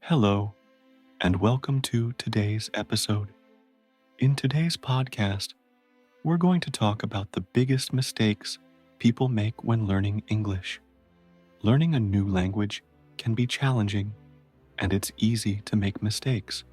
Hello, and welcome to today's episode. In today's podcast, we're going to talk about the biggest mistakes people make when learning English. Learning a new language can be challenging, and it's easy to make mistakes.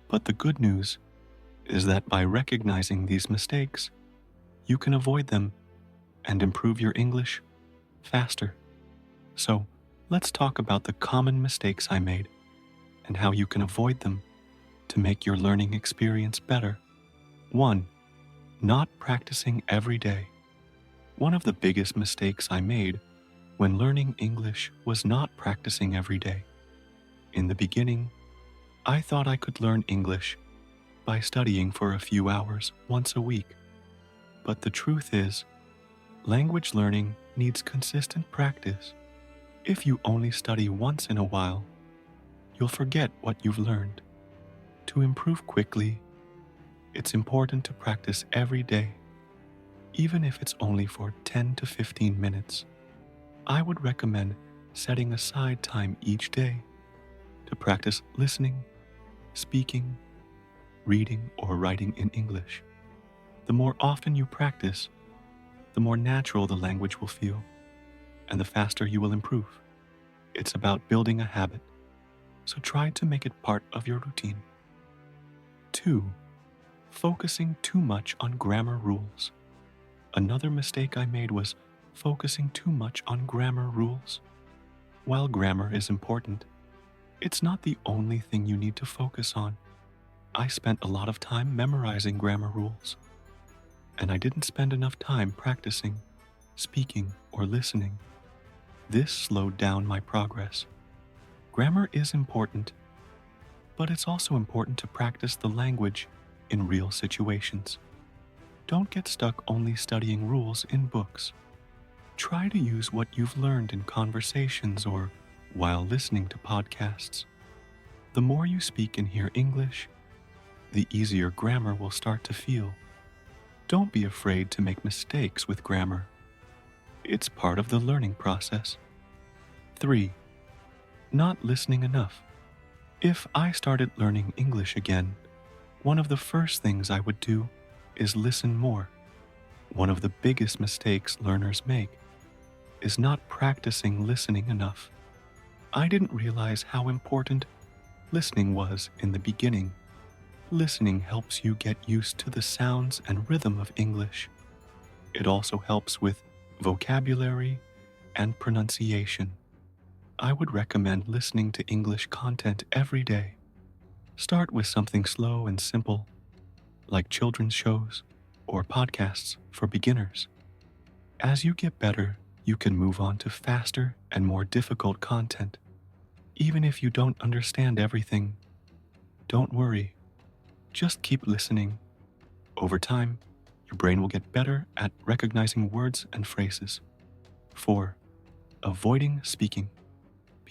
But the good news is that by recognizing these mistakes, you can avoid them and improve your English faster. So, let's talk about the common mistakes I made and how you can avoid them to make your learning experience better. 1. Not practicing every day. One of the biggest mistakes I made when learning English was not practicing every day. In the beginning, I thought I could learn English by studying for a few hours once a week. But the truth is, language learning needs consistent practice. If you only study once in a while, you'll forget what you've learned. To improve quickly, it's important to practice every day, even if it's only for 10 to 15 minutes. I would recommend setting aside time each day to practice listening, speaking, reading, or writing in English. The more often you practice, the more natural the language will feel, and the faster you will improve. It's about building a habit, so try to make it part of your routine. 2. Focusing too much on grammar rules. Another mistake I made was focusing too much on grammar rules. While grammar is important, it's not the only thing you need to focus on. I spent a lot of time memorizing grammar rules, and I didn't spend enough time practicing, speaking, or listening. This slowed down my progress. Grammar is important, but it's also important to practice the language in real situations. Don't get stuck only studying rules in books. Try to use what you've learned in conversations or while listening to podcasts. The more you speak and hear English, the easier grammar will start to feel. Don't be afraid to make mistakes with grammar. It's part of the learning process. 3. Not listening enough. If I started learning English again, one of the first things I would do is listen more. One of the biggest mistakes learners make is not practicing listening enough. I didn't realize how important listening was in the beginning. Listening helps you get used to the sounds and rhythm of English. It also helps with vocabulary and pronunciation. I would recommend listening to English content every day. Start with something slow and simple, like children's shows or podcasts for beginners. As you get better, you can move on to faster and more difficult content. Even if you don't understand everything, don't worry. Just keep listening. Over time, your brain will get better at recognizing words and phrases. 4. Avoiding speaking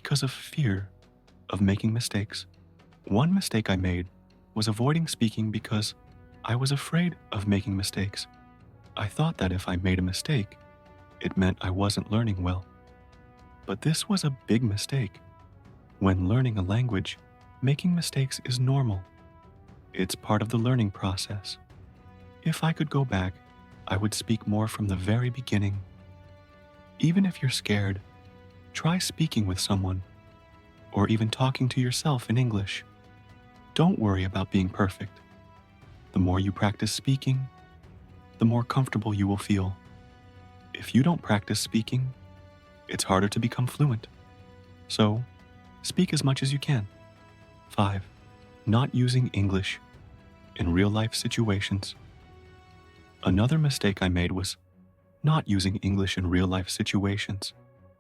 because of fear of making mistakes. One mistake I made was avoiding speaking because I was afraid of making mistakes. I thought that if I made a mistake, it meant I wasn't learning well. But this was a big mistake. When learning a language, making mistakes is normal. It's part of the learning process. If I could go back, I would speak more from the very beginning. Even if you're scared, try speaking with someone, or even talking to yourself in English. Don't worry about being perfect. The more you practice speaking, the more comfortable you will feel. If you don't practice speaking, it's harder to become fluent. So, speak as much as you can. 5. Not using English in real-life situations. Another mistake I made was not using English in real-life situations.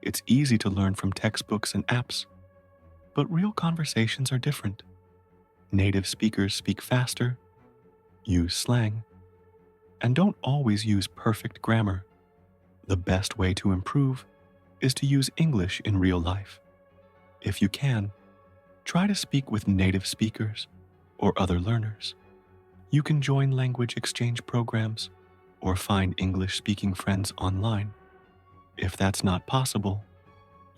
It's easy to learn from textbooks and apps, but real conversations are different. Native speakers speak faster, use slang, and don't always use perfect grammar. The best way to improve is to use English in real life. If you can, try to speak with native speakers or other learners. You can join language exchange programs or find English-speaking friends online. If that's not possible,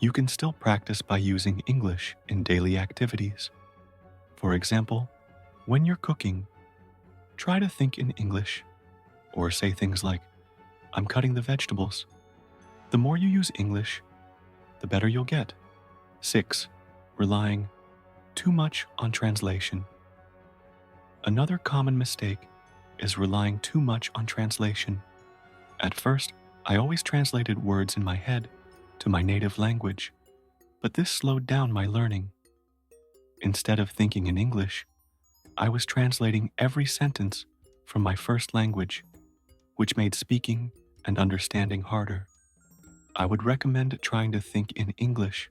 You can still practice by using English in daily activities. For example, when you're cooking, try to think in English or say things like, "I'm cutting the vegetables." The more you use English, the better you'll get. 6. Relying too much on translation. Another common mistake is relying too much on translation. At first, I always translated words in my head to my native language, but this slowed down my learning. Instead of thinking in English, I was translating every sentence from my first language, which made speaking and understanding harder. I would recommend trying to think in English.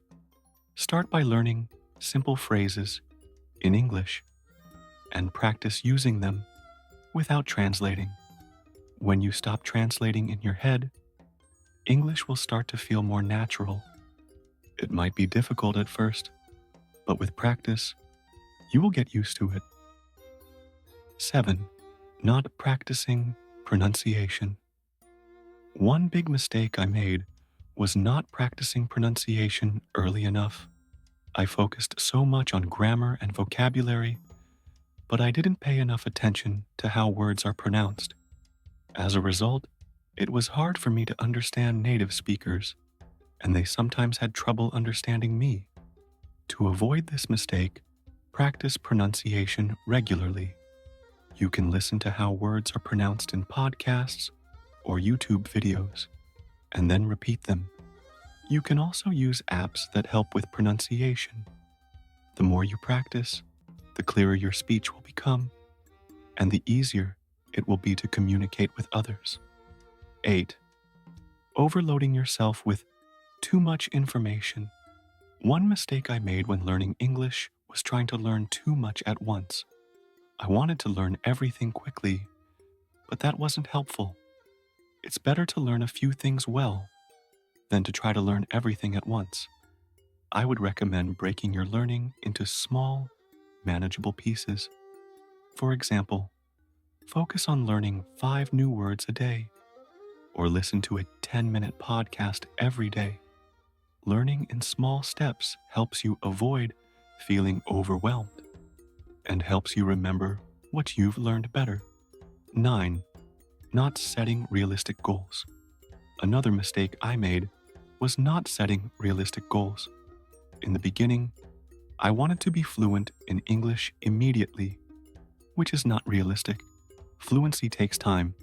Start by learning simple phrases in English and practice using them without translating. When you stop translating in your head, English will start to feel more natural. It might be difficult at first, but with practice, you will get used to it. 7. Not practicing pronunciation. One big mistake I made was not practicing pronunciation early enough. I focused so much on grammar and vocabulary, but I didn't pay enough attention to how words are pronounced. As a result, it was hard for me to understand native speakers, and they sometimes had trouble understanding me. To avoid this mistake, practice pronunciation regularly. You can listen to how words are pronounced in podcasts or YouTube videos, and then repeat them. You can also use apps that help with pronunciation. The more you practice, the clearer your speech will become, and the easier it will be to communicate with others. 8. Overloading yourself with too much information. One mistake I made when learning English was trying to learn too much at once. I wanted to learn everything quickly, but that wasn't helpful. It's better to learn a few things well than to try to learn everything at once. I would recommend breaking your learning into small, manageable pieces. For example, focus on learning 5 new words a day, or listen to a 10-minute podcast every day. Learning in small steps helps you avoid feeling overwhelmed and helps you remember what you've learned better. 9. Not setting realistic goals. Another mistake I made was not setting realistic goals. In the beginning, I wanted to be fluent in English immediately, which is not realistic. Fluency takes time,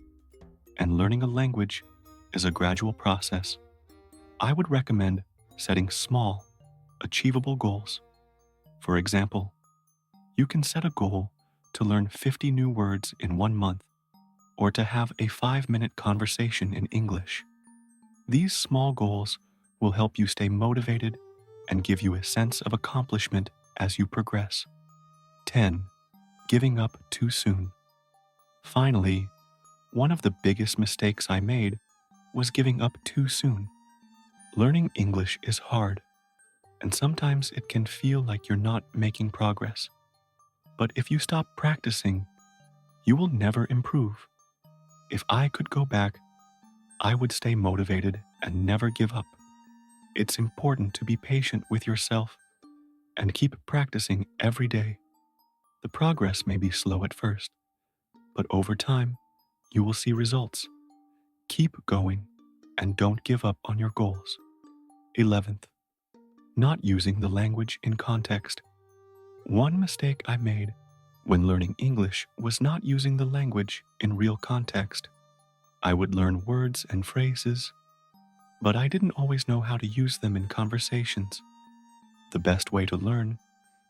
and learning a language is a gradual process. I would recommend setting small, achievable goals. For example, you can set a goal to learn 50 new words in 1 month, or to have a 5-minute conversation in English. These small goals will help you stay motivated and give you a sense of accomplishment as you progress. 10. Giving up too soon. Finally, one of the biggest mistakes I made was giving up too soon. Learning English is hard, and sometimes it can feel like you're not making progress. But if you stop practicing, you will never improve. If I could go back, I would stay motivated and never give up. It's important to be patient with yourself and keep practicing every day. The progress may be slow at first, but over time, you will see results. Keep going and don't give up on your goals. 11th, not using the language in context. One mistake I made when learning English was not using the language in real context. I would learn words and phrases, but I didn't always know how to use them in conversations. The best way to learn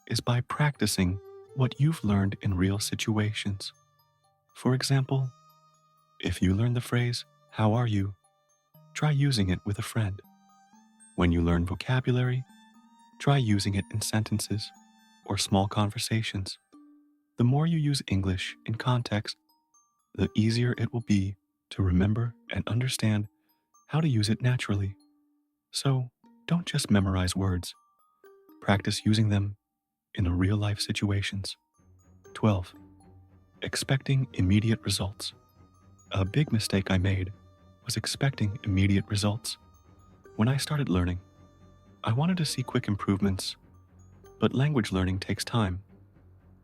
is by practicing what you've learned in real situations. For example, if you learn the phrase, "How are you?" try using it with a friend. When you learn vocabulary, try using it in sentences or small conversations. The more you use English in context, the easier it will be to remember and understand how to use it naturally. So, don't just memorize words. Practice using them in real-life situations. 12. Expecting immediate results. A big mistake I made was expecting immediate results. When I started learning, I wanted to see quick improvements, but language learning takes time.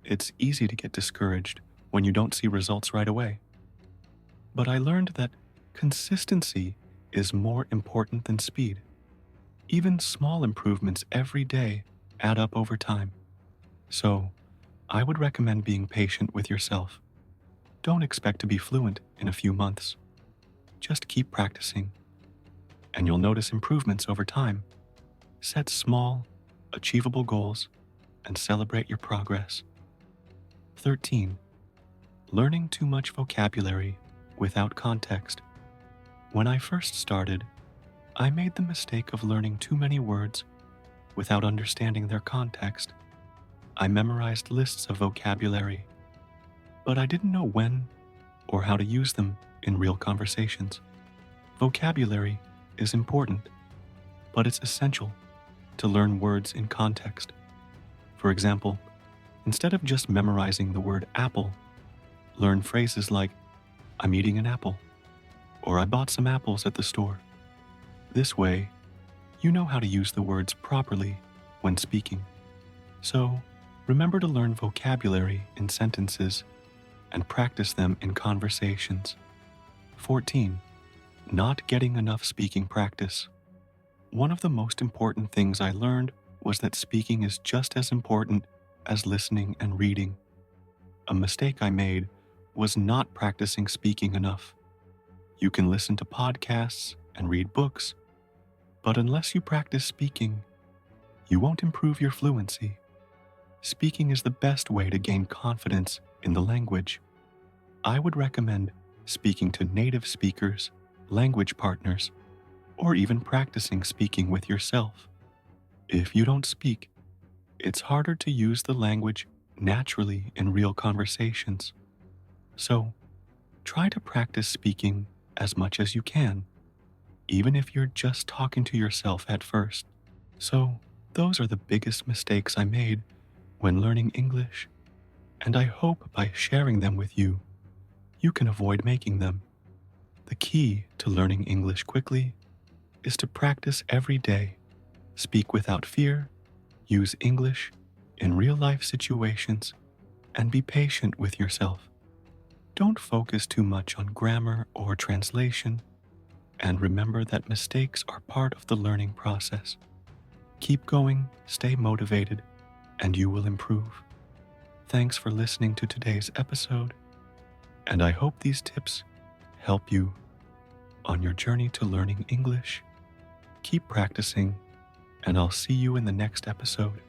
It's easy to get discouraged when you don't see results right away. But I learned that consistency is more important than speed. Even small improvements every day add up over time. So, I would recommend being patient with yourself. Don't expect to be fluent in a few months. Just keep practicing, and you'll notice improvements over time. Set small, achievable goals and celebrate your progress. 13. Learning too much vocabulary without context. When I first started, I made the mistake of learning too many words without understanding their context. I memorized lists of vocabulary, but I didn't know when or how to use them in real conversations. Vocabulary is important, but it's essential to learn words in context. For example, instead of just memorizing the word apple, learn phrases like, I'm eating an apple, or I bought some apples at the store. This way, you know how to use the words properly when speaking. So, remember to learn vocabulary in sentences and practice them in conversations. 14. Not getting enough speaking practice. One of the most important things I learned was that speaking is just as important as listening and reading. A mistake I made was not practicing speaking enough. You can listen to podcasts and read books, but unless you practice speaking, you won't improve your fluency. Speaking is the best way to gain confidence in the language. I would recommend speaking to native speakers, language partners, or even practicing speaking with yourself. If you don't speak, it's harder to use the language naturally in real conversations. So, try to practice speaking as much as you can, even if you're just talking to yourself at first. So, those are the biggest mistakes I made when learning English, and I hope by sharing them with you, you can avoid making them. The key to learning English quickly is to practice every day, speak without fear, use English in real-life situations, and be patient with yourself. Don't focus too much on grammar or translation, and remember that mistakes are part of the learning process. Keep going, stay motivated, and you will improve. Thanks for listening to today's episode, and I hope these tips help you on your journey to learning English. Keep practicing, and I'll see you in the next episode.